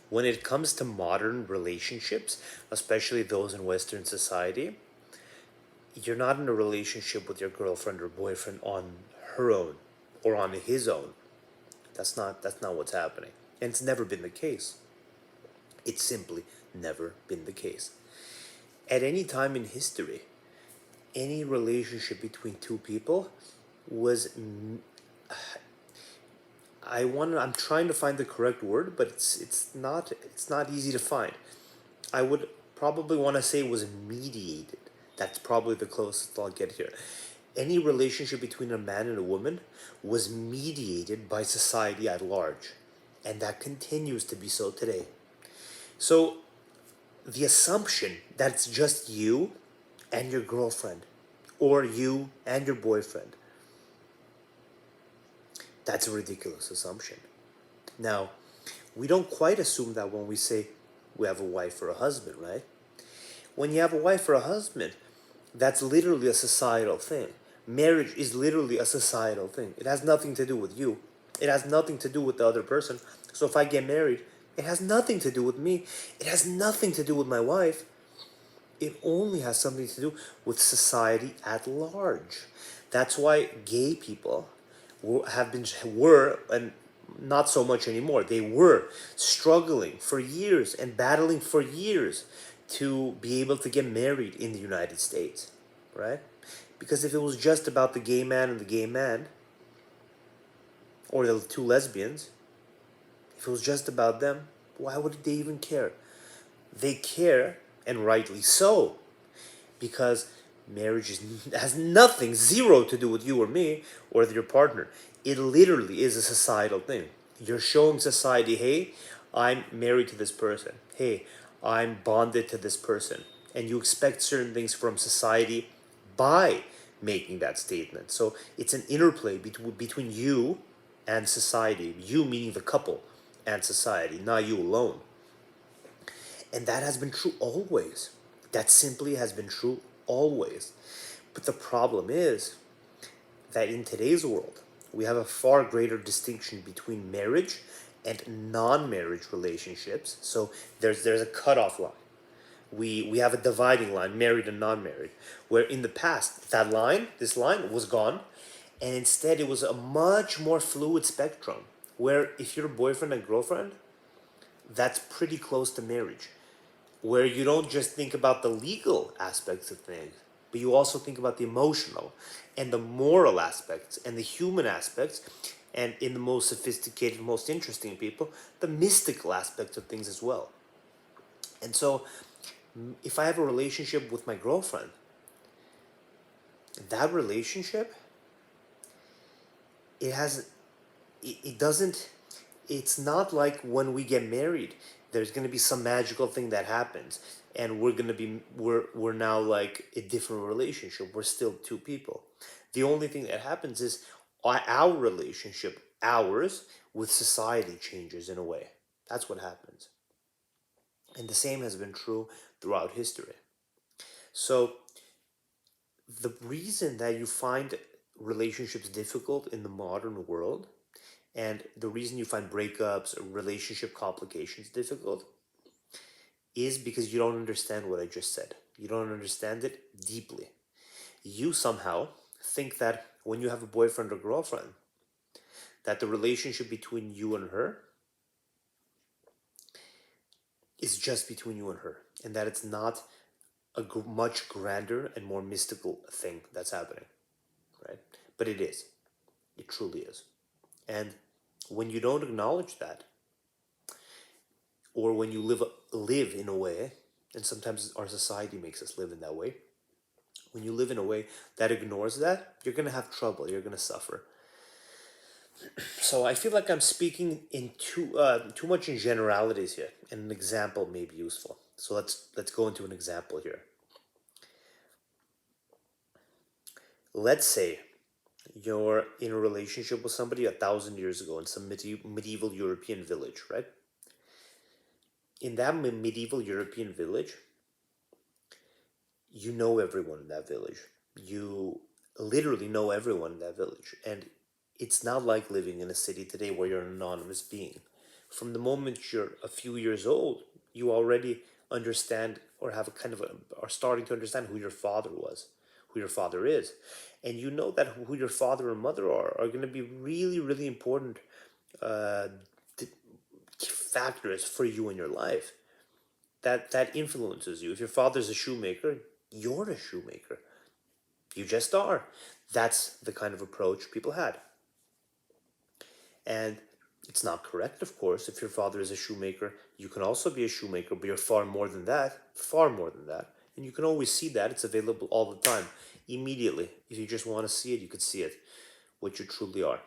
when it comes to modern relationships, especially those in Western society, you're not in a relationship with your girlfriend or boyfriend on her own or on his own. That's not what's happening. And it's never been the case. It's simply never been the case. At any time in history, any relationship between two people was I'm trying to find the correct word, but it's not easy to find. I would probably want to say it was mediated. That's probably the closest I'll get here. Any relationship between a man and a woman was mediated by society at large, and that continues to be so today. So the assumption that it's just you and your girlfriend, or you and your boyfriend, that's a ridiculous assumption. Now, we don't quite assume that when we say we have a wife or a husband, right? When you have a wife or a husband, that's literally a societal thing. Marriage is literally a societal thing. It has nothing to do with you. It has nothing to do with the other person. So if I get married, it has nothing to do with me. It has nothing to do with my wife. It only has something to do with society at large. That's why gay people were, and not so much anymore, they were struggling for years and battling for years to be able to get married in the United States, right? Because if it was just about the gay man and the gay man, or the two lesbians, if it was just about them, why would they even care? They care, and rightly so, because marriage has nothing, zero to do with you or me or with your partner. It literally is a societal thing. You're showing society, hey, I'm married to this person. Hey, I'm bonded to this person. And you expect certain things from society by making that statement. So it's an interplay between you and society. You meaning the couple and society, not you alone. And that has been true always. That simply has been true always. But the problem is that in today's world, we have a far greater distinction between marriage and non-marriage relationships. So there's a cutoff line. We have a dividing line, married and non-married, where in the past this line was gone, and instead it was a much more fluid spectrum. Where if you're a boyfriend and girlfriend, that's pretty close to marriage, where you don't just think about the legal aspects of things, but you also think about the emotional and the moral aspects and the human aspects, and in the most sophisticated, most interesting people, the mystical aspects of things as well. And so, if I have a relationship with my girlfriend, that relationship, it has, it doesn't, it's not like when we get married there's going to be some magical thing that happens and we're now like a different relationship. We're still two people. The only thing that happens is our relationship, ours, with society changes in a way. That's what happens. And the same has been true throughout history. So the reason that you find relationships difficult in the modern world, and the reason you find breakups or relationship complications difficult, is because you don't understand what I just said. You don't understand it deeply. You somehow think that when you have a boyfriend or girlfriend, that the relationship between you and her is just between you and her, and that it's not a much grander and more mystical thing that's happening, right? But it is. It truly is. And when you don't acknowledge that, or when you live in a way, and sometimes our society makes us live in that way, when you live in a way that ignores that, you're going to have trouble, you're going to suffer. So I feel like I'm speaking in too much in generalities here, and an example may be useful. So let's go into an example here. Let's say you're in a relationship with somebody 1,000 years ago in some medieval European village, right? In that medieval European village, you know everyone in that village. You literally know everyone in that village. And it's not like living in a city today where you're an anonymous being, From the moment you're a few years old, you already understand or have a kind of are starting to understand who your father was, who your father is. And you know that who your father and mother are going to be really, really important uh, factors for you in your life. That influences you. If your father's a shoemaker, you're a shoemaker. You just are. That's the kind of approach people had. And it's not correct, of course. If your father is a shoemaker, you can also be a shoemaker, but you're far more than that, far more than that. And you can always see that. It's available all the time, immediately. If you just want to see it, you could see it, what you truly are.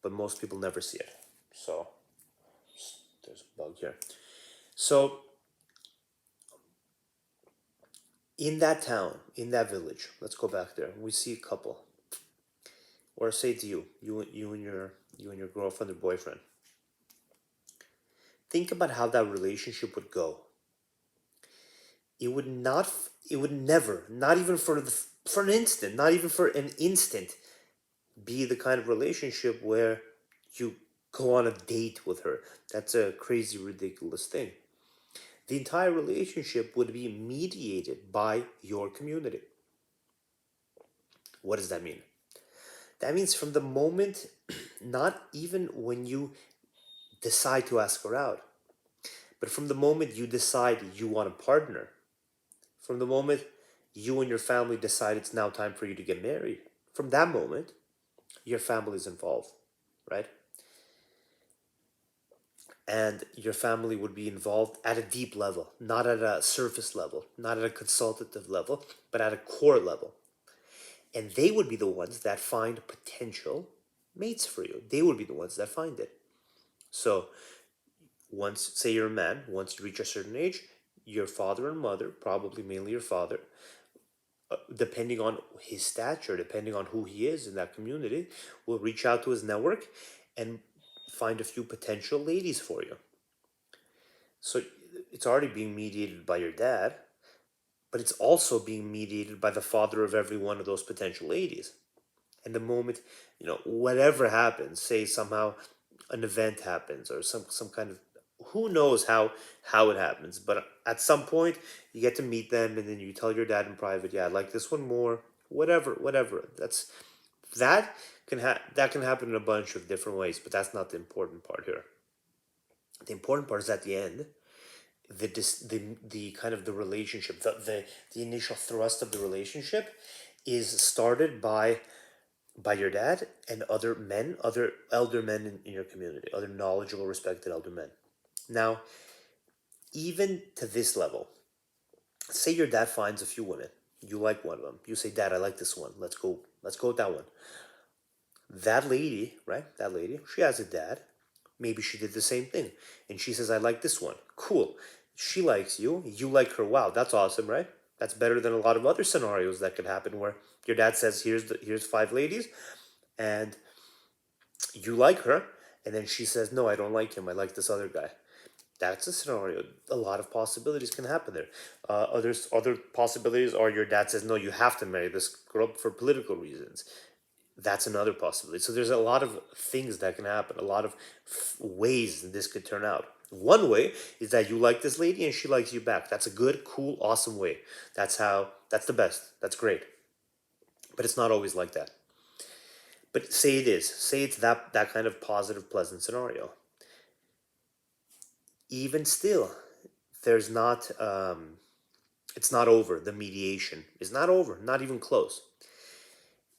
But most people never see it. So there's a bug here. So in that town, in that village, let's go back there. We see a couple, or say to you and your girlfriend or boyfriend. Think about how that relationship would go. It would not. It would never, not even for an instant, not even for an instant, be the kind of relationship where you go on a date with her. That's a crazy, ridiculous thing. The entire relationship would be mediated by your community. What does that mean? That means from the moment, not even when you decide to ask her out, but from the moment you decide you want a partner, from the moment you and your family decide it's now time for you to get married, from that moment, your family is involved, right? And your family would be involved at a deep level, not at a surface level, not at a consultative level, but at a core level. And they would be the ones that find potential mates for you. They would be the ones that find it. So once, say you're a man, once you reach a certain age, your father and mother, probably mainly your father, depending on his stature, depending on who he is in that community, will reach out to his network and find a few potential ladies for you. So it's already being mediated by your dad, but it's also being mediated by the father of every one of those potential ladies. And the moment, whatever happens, say somehow an event happens or some kind of, who knows how it happens, but at some point you get to meet them and then you tell your dad in private, yeah, I like this one more, whatever. That can happen in a bunch of different ways, but that's not the important part here. The important part is at the end, the kind of the relationship, the initial thrust of the relationship is started by your dad and other men, other elder men in your community, other knowledgeable, respected elder men. Now, even to this level, say your dad finds a few women, you like one of them, you say, Dad, I like this one, let's go with that one. That lady, right, that lady, she has a dad. Maybe she did the same thing and she says, I like this one, cool. She likes you, you like her, wow, that's awesome, right? That's better than a lot of other scenarios that could happen where your dad says, here's five ladies, and you like her, and then she says, no, I don't like him, I like this other guy. That's a scenario. A lot of possibilities can happen there. Other possibilities are your dad says, no, you have to marry this girl for political reasons. That's another possibility. So there's a lot of things that can happen, a lot of ways that this could turn out. One way is that you like this lady and she likes you back. That's a good, cool, awesome way. That's the best. That's great. But it's not always like that. But say it is. Say it's that kind of positive, pleasant scenario. Even still, there's not it's not over. The mediation is not over, not even close.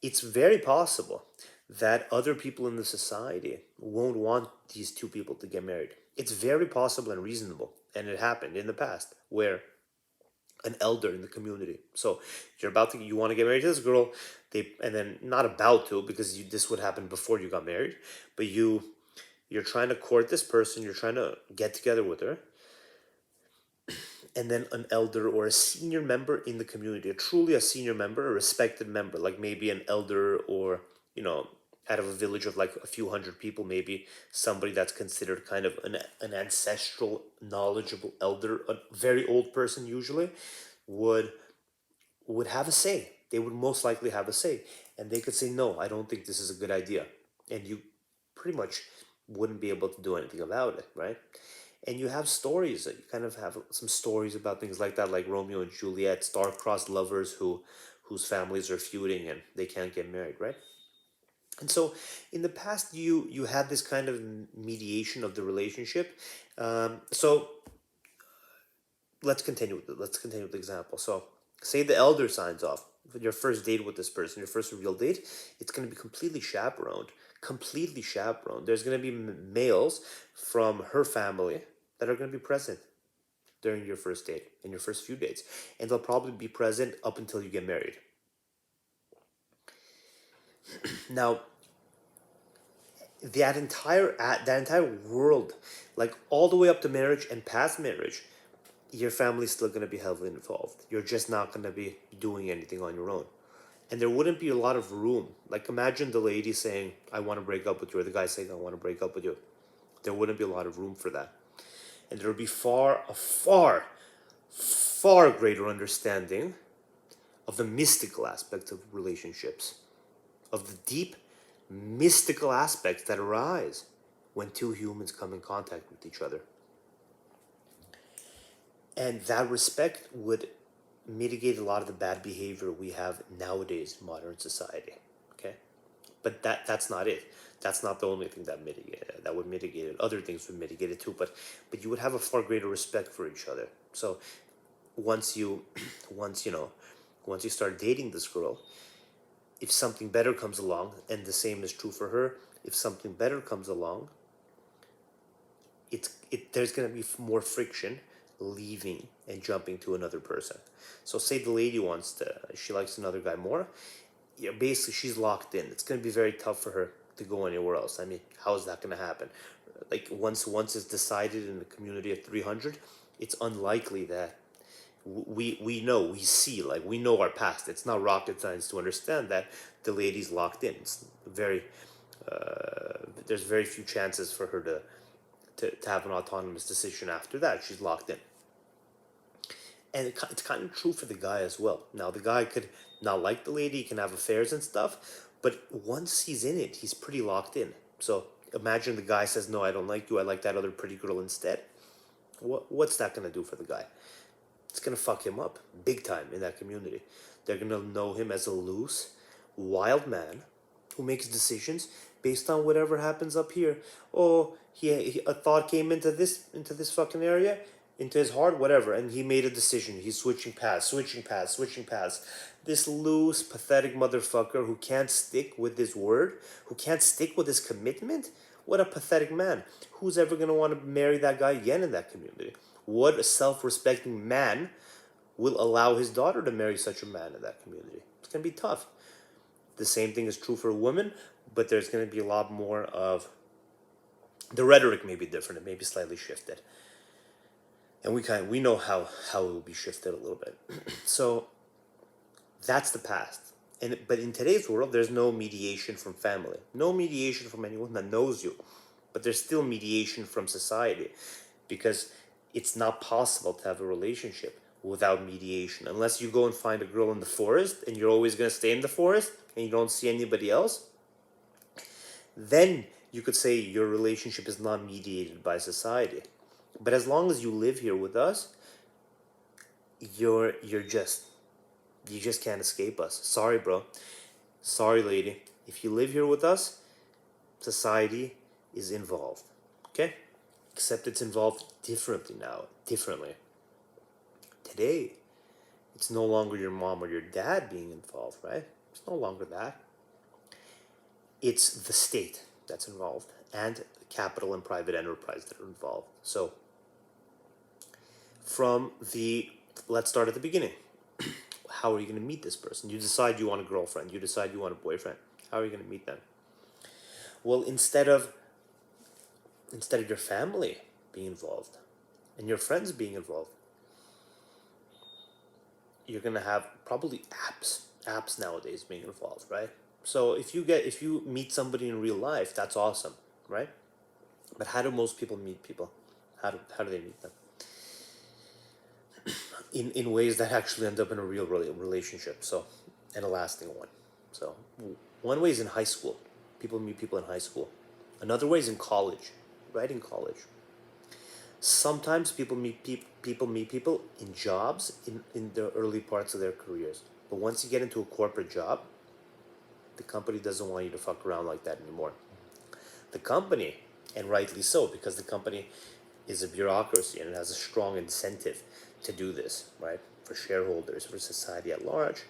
It's very possible that other people in the society won't want these two people to get married. It's very possible and reasonable, and it happened in the past where an elder in the community. So you want to get married to this girl, and then not about to, because this would happen before you got married, but you're trying to court this person, you're trying to get together with her, and then an elder or a senior member in the community, truly a senior member, a respected member, like maybe an elder, or out of a village of like a few hundred people, maybe somebody that's considered kind of an ancestral, knowledgeable elder, a very old person usually, would have a say. They would most likely have a say, and they could say, no, I don't think this is a good idea. And you pretty much wouldn't be able to do anything about it, right? And you have stories, you kind of have some stories about things like that, like Romeo and Juliet, star-crossed lovers whose families are feuding and they can't get married, right? And so in the past, you had this kind of mediation of the relationship. So let's continue with the example. So say the elder signs off for your first date with this person, your first real date. It's going to be completely chaperoned. There's going to be males from her family that are going to be present during your first date and your first few dates, and they'll probably be present up until you get married. Now, that entire world, like all the way up to marriage and past marriage, your family's still going to be heavily involved. You're just not going to be doing anything on your own. And there wouldn't be a lot of room. Like, imagine the lady saying, I want to break up with you, or the guy saying, I want to break up with you. There wouldn't be a lot of room for that. And there would be far greater understanding of the mystical aspect of relationships, of the deep mystical aspects that arise when two humans come in contact with each other. And that respect would mitigate a lot of the bad behavior we have nowadays in modern society. Okay? But that's not it. That's not the only thing that would mitigate it. Other things would mitigate it too, but you would have a far greater respect for each other. So once you once you know once you start dating this girl, if something better comes along, and the same is true for her, if something better comes along, there's going to be more friction leaving and jumping to another person. So say the lady she likes another guy more, yeah, basically she's locked in. It's going to be very tough for her to go anywhere else. I mean, how is that going to happen? Like, once it's decided in the community of 300, it's unlikely that we know our past. It's not rocket science to understand that the lady's locked in. It's very there's very few chances for her to have an autonomous decision after that. She's locked in. And it's kind of true for the guy as well. Now, the guy could not like the lady, he can have affairs and stuff, but once he's in it, he's pretty locked in. So imagine the guy says, no, I don't like you, I like that other pretty girl instead. What's that going to do for the guy? It's going to fuck him up big time in that community. They're going to know him as a loose, wild man who makes decisions based on whatever happens up here. Oh, a thought came into this fucking area, into his heart, whatever, and he made a decision. He's switching paths. This loose, pathetic motherfucker who can't stick with his word, who can't stick with his commitment. What a pathetic man. Who's ever going to want to marry that guy again in that community? What a self-respecting man will allow his daughter to marry such a man in that community? It's going to be tough. The same thing is true for a woman, but there's going to be a lot more of... The rhetoric may be different. It may be slightly shifted. And we know how it will be shifted a little bit. So that's the past. But in today's world, there's no mediation from family. No mediation from anyone that knows you. But there's still mediation from society. Because it's not possible to have a relationship without mediation. Unless you go and find a girl in the forest and you're always going to stay in the forest and you don't see anybody else, then you could say your relationship is not mediated by society. But as long as you live here with us, you just can't escape us. Sorry, bro. Sorry, lady. If you live here with us, society is involved. Okay? Except it's involved differently now. Differently. Today, it's no longer your mom or your dad being involved, right? It's no longer that. It's the state that's involved, and capital and private enterprise that are involved. So, let's start at the beginning. How are you going to meet this person? You decide you want a girlfriend. You decide you want a boyfriend. How are you going to meet them? Well, instead of your family being involved and your friends being involved, you're going to have probably apps nowadays being involved, right? So if you meet somebody in real life, that's awesome, right? But how do most people meet people? How do they meet them? In ways that actually end up in a real relationship, so, and a lasting one. So one way is in high school. People meet people in high school. Another way is in college, right? In college, sometimes people meet people in jobs in the early parts of their careers. But once you get into a corporate job, the company doesn't want you to fuck around like that anymore. The company, and rightly so, because the company is a bureaucracy and it has a strong incentive to do this, right? For shareholders, for society at large.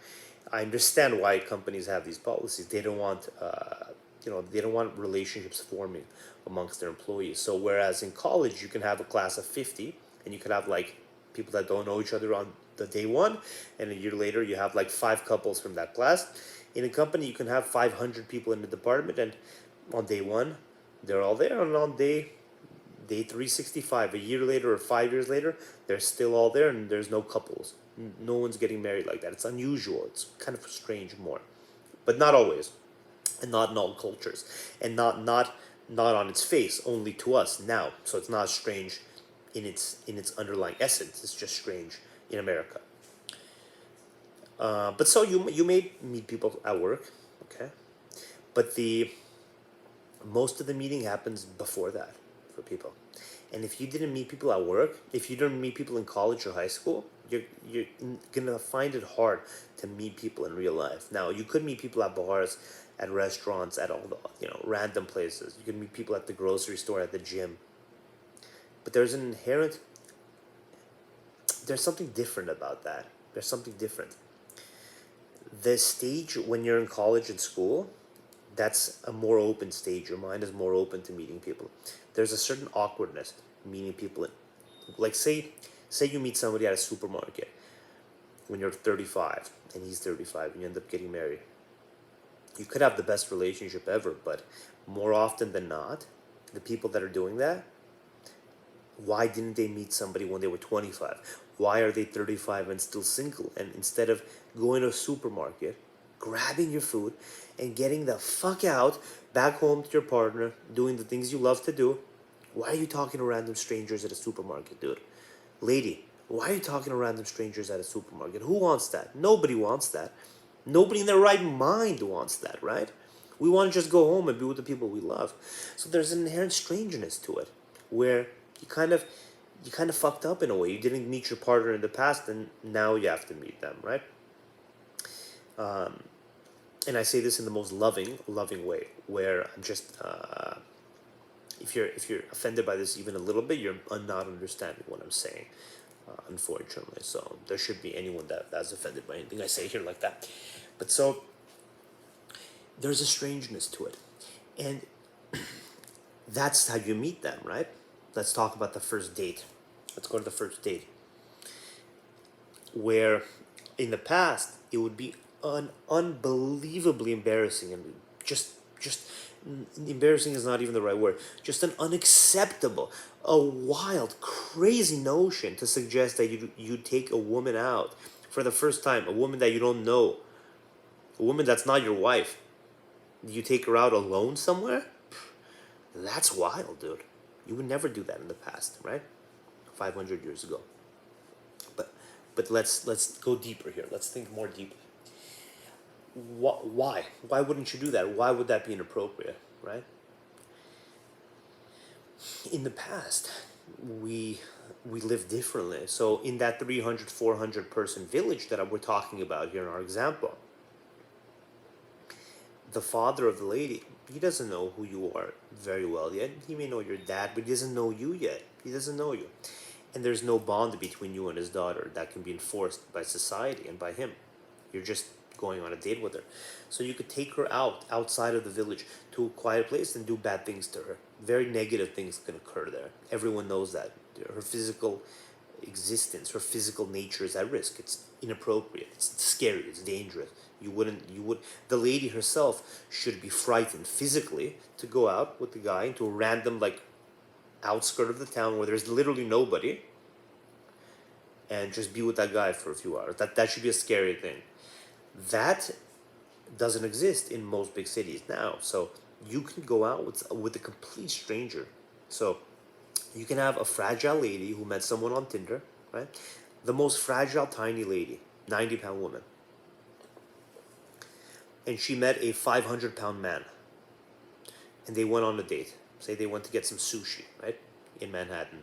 I understand why companies have these policies. They don't want, they don't want relationships forming amongst their employees. So whereas in college you can have a class of 50, and you could have like people that don't know each other on the day one, and a year later you have like 5 couples from that class. In a company you can have 500 people in the department, and on day one they're all there, and on day 365, a year later or 5 years later, they're still all there, and there's no couples. No one's getting married like that. It's unusual. It's kind of strange, more, but not always, and not in all cultures, and not on its face, only to us now. So it's not strange in its underlying essence. It's just strange in America. But so you may meet people at work, okay? But the most of the meeting happens before that for people. And if you didn't meet people at work, if you didn't meet people in college or high school, you're gonna find it hard to meet people in real life. Now you could meet people at bars, at restaurants, at all the random places. You can meet people at the grocery store, at the gym. But there's something different about that. There's something different. The stage when you're in college and school, that's a more open stage. Your mind is more open to meeting people. There's a certain awkwardness meeting people like say you meet somebody at a supermarket when you're 35 and he's 35 and you end up getting married. You could have the best relationship ever, but more often than not, the people that are doing that, why didn't they meet somebody when they were 25? Why are they 35 and still single? And instead of going to a supermarket, grabbing your food, and getting the fuck out back home to your partner, doing the things you love to do, why are you talking to random strangers at a supermarket, dude? Lady, why are you talking to random strangers at a supermarket? Who wants that? Nobody wants that. Nobody in their right mind wants that, right? We want to just go home and be with the people we love. So there's an inherent strangeness to it, where you kind of fucked up in a way. You didn't meet your partner in the past, and now you have to meet them, right? And I say this in the most loving way, where I'm just, if you're offended by this even a little bit, you're not understanding what I'm saying, unfortunately. So there should be anyone that's offended by anything I say here like that. But so there's a strangeness to it, and that's how you meet them, right? Let's talk about the first date. Let's go to the first date. Where in the past it would be unbelievably embarrassing, and just embarrassing is not even the right word. Just an unacceptable, a wild, crazy notion to suggest that you take a woman out for the first time, a woman that you don't know, a woman that's not your wife. You take her out alone somewhere? That's wild, dude. You would never do that in the past, right? 500 years ago. But let's go deeper here. Let's think more deeply. Why wouldn't you do that? Why would that be inappropriate, right? In the past, we lived differently. So in that 300, 400 person village that we're talking about here in our example, the father of the lady, he doesn't know who you are very well yet. He may know your dad, but he doesn't know you yet. He doesn't know you. And there's no bond between you and his daughter that can be enforced by society and by him. You're just going on a date with her. So you could take her outside of the village to a quiet place and do bad things to her. Very negative things can occur there. Everyone knows that. Her physical existence, her physical nature is at risk. It's inappropriate. It's scary. It's dangerous. The lady herself should be frightened physically to go out with the guy into a random, like, outskirt of the town where there's literally nobody, and just be with that guy for a few hours. That should be a scary thing. That doesn't exist in most big cities now. So you can go out with a complete stranger. So you can have a fragile lady who met someone on Tinder, right? The most fragile, tiny lady, 90-pound woman. And she met a 500-pound man. And they went on a date. Say they went to get some sushi, right, in Manhattan.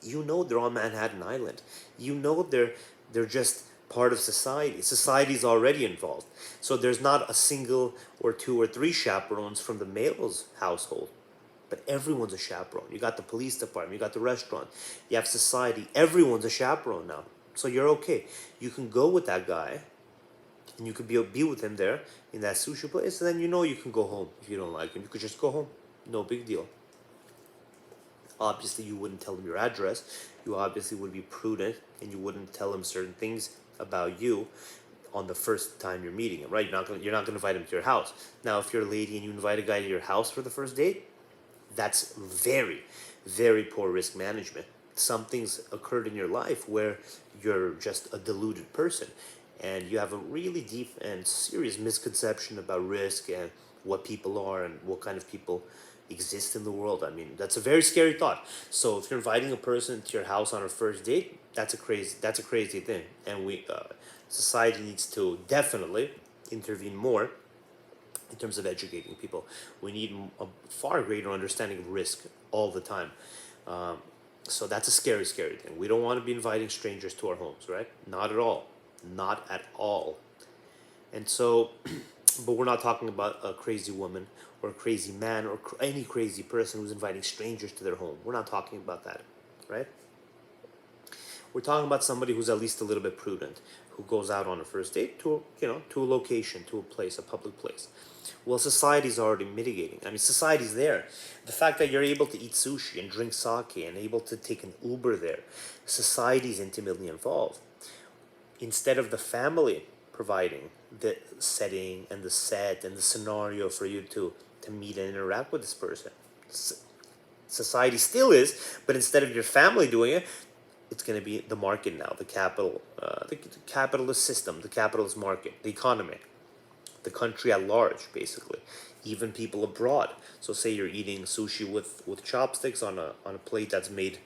You know they're on Manhattan Island. You know they're just part of society. Society's already involved. So there's not a single or two or three chaperones from the male's household. But everyone's a chaperone. You got the police department, you got the restaurant, you have society. Everyone's a chaperone now. So you're okay. You can go with that guy and you could be with him there in that sushi place, and then you know you can go home if you don't like him. You could just go home. No big deal. Obviously, you wouldn't tell him your address. You obviously would be prudent, and you wouldn't tell him certain things about you on the first time you're meeting him, right? You're not gonna invite him to your house. Now, if you're a lady and you invite a guy to your house for the first date, that's very, very poor risk management. Something's occurred in your life where you're just a deluded person, and you have a really deep and serious misconception about risk and what people are and what kind of people exist in the world. I mean, that's a very scary thought. So if you're inviting a person to your house on a first date, that's a crazy thing, and society needs to definitely intervene more in terms of educating people. We need a far greater understanding of risk all the time. Um, so that's a scary, scary thing. We don't want to be inviting strangers to our homes, right? Not at all. Not at all. And so, but we're not talking about a crazy woman or a crazy man or any crazy person who's inviting strangers to their home. We're not talking about that, right? We're talking about somebody who's at least a little bit prudent, who goes out on a first date to a location, to a place, a public place. Well, society's already mitigating. I mean, society's there. The fact that you're able to eat sushi and drink sake and able to take an Uber there, society's intimately involved. Instead of the family providing the setting and the set and the scenario for you to meet and interact with this person. Society still is, but instead of your family doing it, it's going to be the market now, the capitalist system, the capitalist market, the economy, the country at large, basically, even people abroad. So say you're eating sushi with chopsticks on a plate that's made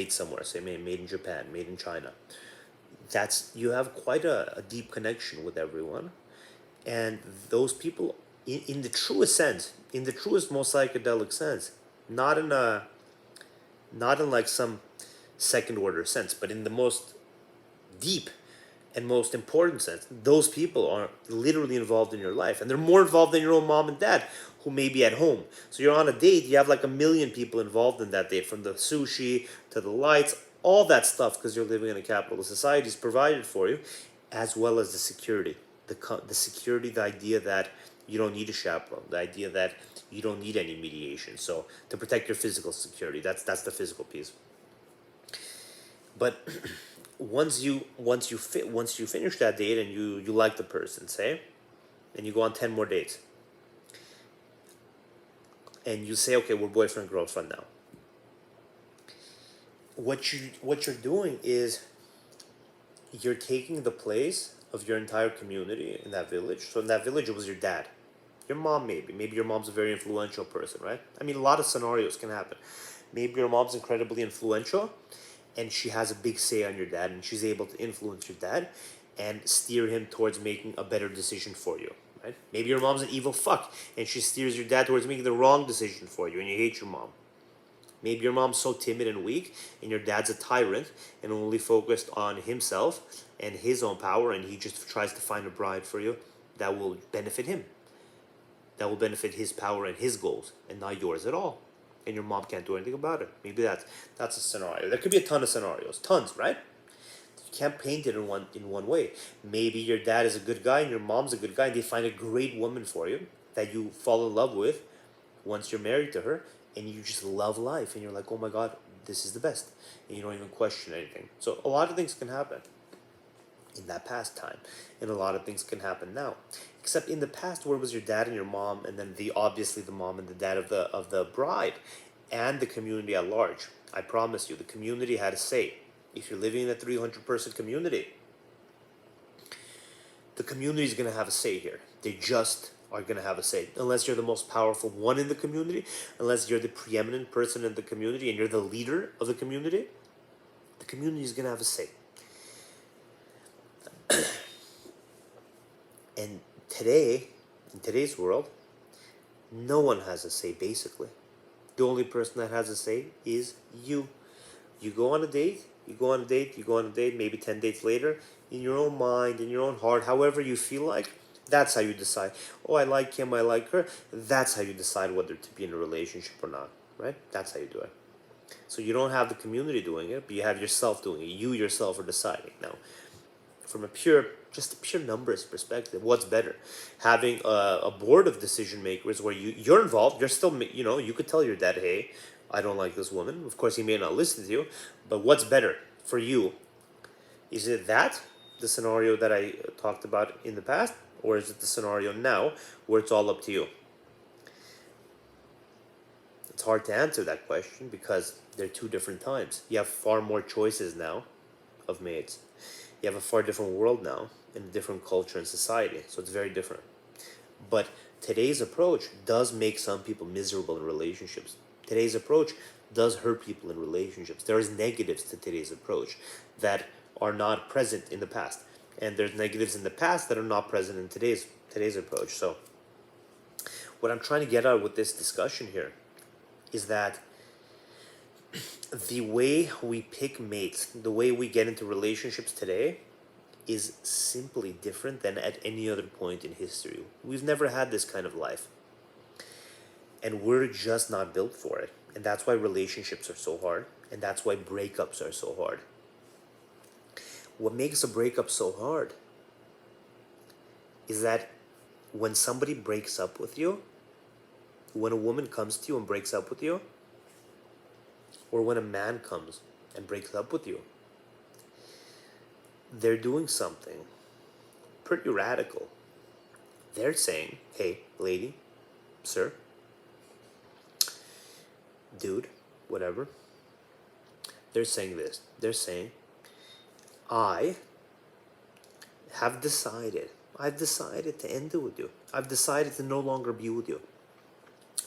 somewhere, say made in Japan, made in China. You have quite a deep connection with everyone, and those people, in the truest sense, in the truest, most psychedelic sense, not in a not in like some second order sense, but in the most deep and most important sense, those people are literally involved in your life, and they're more involved than your own mom and dad, who may be at home. So you're on a date, you have like a million people involved in that date, from the sushi to the lights, all that stuff, because you're living in a capitalist society is provided for you, as well as the security, the security, the idea that you don't need a chaperone, the idea that you don't need any mediation. So to protect your physical security, that's the physical piece. But once you finish that date and you like the person, say, and you go on 10 more dates, and you say, okay, we're boyfriend girlfriend now. What you're doing is you're taking the place of your entire community in that village. So in that village, it was your dad, your mom, maybe your mom's a very influential person, right? I mean, a lot of scenarios can happen. Maybe your mom's incredibly influential, and she has a big say on your dad, and she's able to influence your dad and steer him towards making a better decision for you, right? Maybe your mom's an evil fuck, and she steers your dad towards making the wrong decision for you, and you hate your mom. Maybe your mom's so timid and weak, and your dad's a tyrant and only focused on himself and his own power, and he just tries to find a bride for you that will benefit him, that will benefit his power and his goals, and not yours at all. And your mom can't do anything about it. Maybe that's a scenario. There could be a ton of scenarios, tons, right? You can't paint it in one way. Maybe your dad is a good guy and your mom's a good guy, and they find a great woman for you that you fall in love with once you're married to her, and you just love life, and you're like, oh my god, this is the best, and you don't even question anything. So a lot of things can happen in that past time, and a lot of things can happen now. Except in the past, where was your dad and your mom, and then obviously the mom and the dad of the bride, and the community at large. I promise you, the community had a say. If you're living in a 300-person community, the community is going to have a say here. They just are going to have a say. Unless you're the most powerful one in the community, unless you're the preeminent person in the community and you're the leader of the community is going to have a say. And today, in today's world, No one has a say, basically. The only person that has a say is you. You go on a date, you go on a date, maybe 10 dates later, in your own mind, in your own heart, however you feel like, that's how you decide. Oh, I like him, I like her. That's how you decide whether to be in a relationship or not, right? That's how you do it. So you don't have the community doing it, but you have yourself doing it. You yourself are deciding. Now, from just a pure numbers perspective, what's better? Having a board of decision makers where you're involved, you're still, you could tell your dad, hey, I don't like this woman. Of course, he may not listen to you, but what's better for you? Is it that, the scenario that I talked about in the past, or is it the scenario now where it's all up to you? It's hard to answer that question because they're two different times. You have far more choices now of mates. You have a far different world now and a different culture and society, so it's very different. But today's approach does make some people miserable in relationships. Today's approach does hurt people in relationships. There is negatives to today's approach that are not present in the past, and there's negatives in the past that are not present in today's approach. So what I'm trying to get at with this discussion here is that the way we pick mates, the way we get into relationships today, is simply different than at any other point in history. We've never had this kind of life. And we're just not built for it. And that's why relationships are so hard. And that's why breakups are so hard. What makes a breakup so hard is that when somebody breaks up with you, when a woman comes to you and breaks up with you, or when a man comes and breaks up with you, they're doing something pretty radical. They're saying, hey, lady, sir, dude, whatever. They're saying this. They're saying, I've decided to end it with you. I've decided to no longer be with you.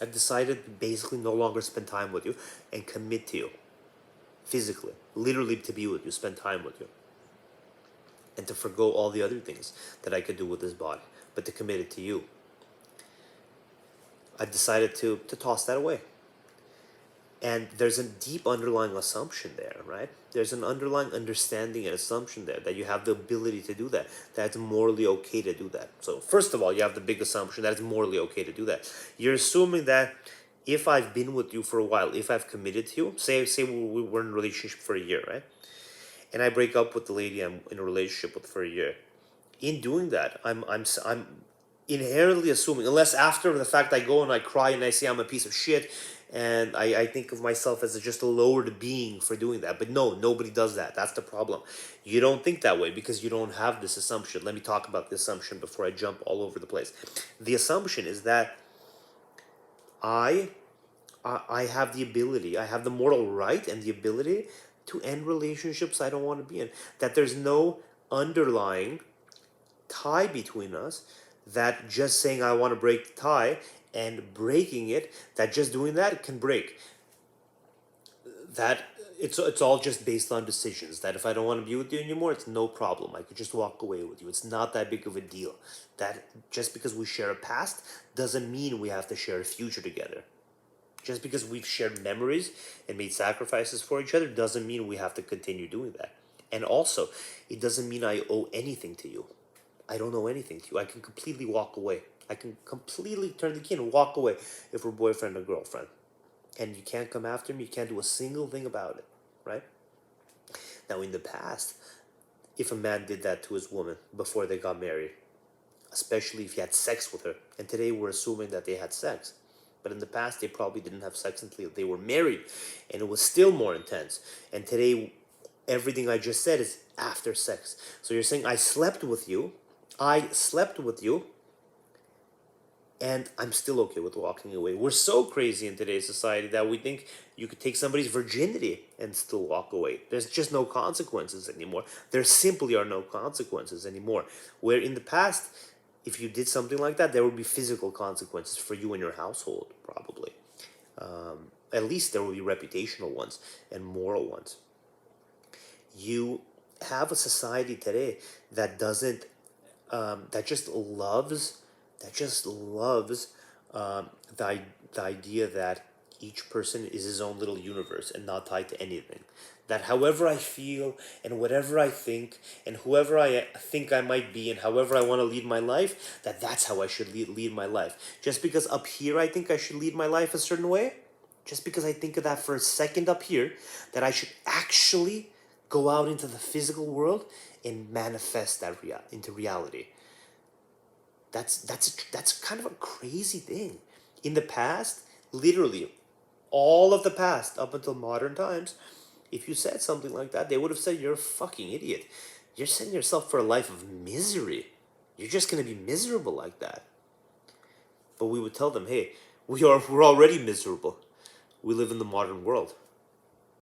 I've decided to basically no longer spend time with you and commit to you. Physically, literally to be with you, spend time with you. And to forgo all the other things that I could do with this body, but to commit it to you. I've decided to toss that away. And there's a deep underlying assumption there, right? There's an underlying understanding and assumption there that you have the ability to do that, that it's morally okay to do that. So first of all, you have the big assumption that it's morally okay to do that. You're assuming that if I've been with you for a while, if I've committed to you, say we were in a relationship for a year, right? And I break up with the lady I'm in a relationship with for a year. In doing that, I'm inherently assuming, unless after the fact I go and I cry and I say I'm a piece of shit, and I think of myself as just a lowered being for doing that. But no, nobody does that. That's the problem. You don't think that way because you don't have this assumption. Let me talk about the assumption before I jump all over the place. The assumption is that I have the ability, I have the moral right and the ability to end relationships I don't want to be in. That there's no underlying tie between us, that just saying I want to break the tie and breaking it, that just doing that can break. That it's all just based on decisions. That if I don't want to be with you anymore, it's no problem. I could just walk away with you. It's not that big of a deal. That just because we share a past doesn't mean we have to share a future together. Just because we've shared memories and made sacrifices for each other doesn't mean we have to continue doing that. And also, it doesn't mean I owe anything to you. I don't owe anything to you. I can completely walk away. I can completely turn the key and walk away if we're boyfriend or girlfriend. And you can't come after me. You can't do a single thing about it, right? Now, in the past, if a man did that to his woman before they got married, especially if he had sex with her, and today we're assuming that they had sex, but in the past they probably didn't have sex until they were married, and it was still more intense. And today, everything I just said is after sex. So you're saying I slept with you, and I'm still okay with walking away. We're so crazy in today's society that we think you could take somebody's virginity and still walk away. There's just no consequences anymore. There simply are no consequences anymore. Where in the past, if you did something like that, there would be physical consequences for you and your household, probably. At least there will be reputational ones and moral ones. You have a society today that doesn't, that just loves the the idea that each person is his own little universe and not tied to anything. That however I feel and whatever I think and whoever I think I might be and however I want to lead my life, that's how I should lead my life. Just because up here I think I should lead my life a certain way, just because I think of that for a second up here, that I should actually go out into the physical world and manifest that into reality. That's kind of a crazy thing. In the past, literally all of the past up until modern times, if you said something like that, they would have said you're a fucking idiot. You're setting yourself for a life of misery. You're just gonna be miserable like that. But we would tell them, hey, we're already miserable. We live in the modern world.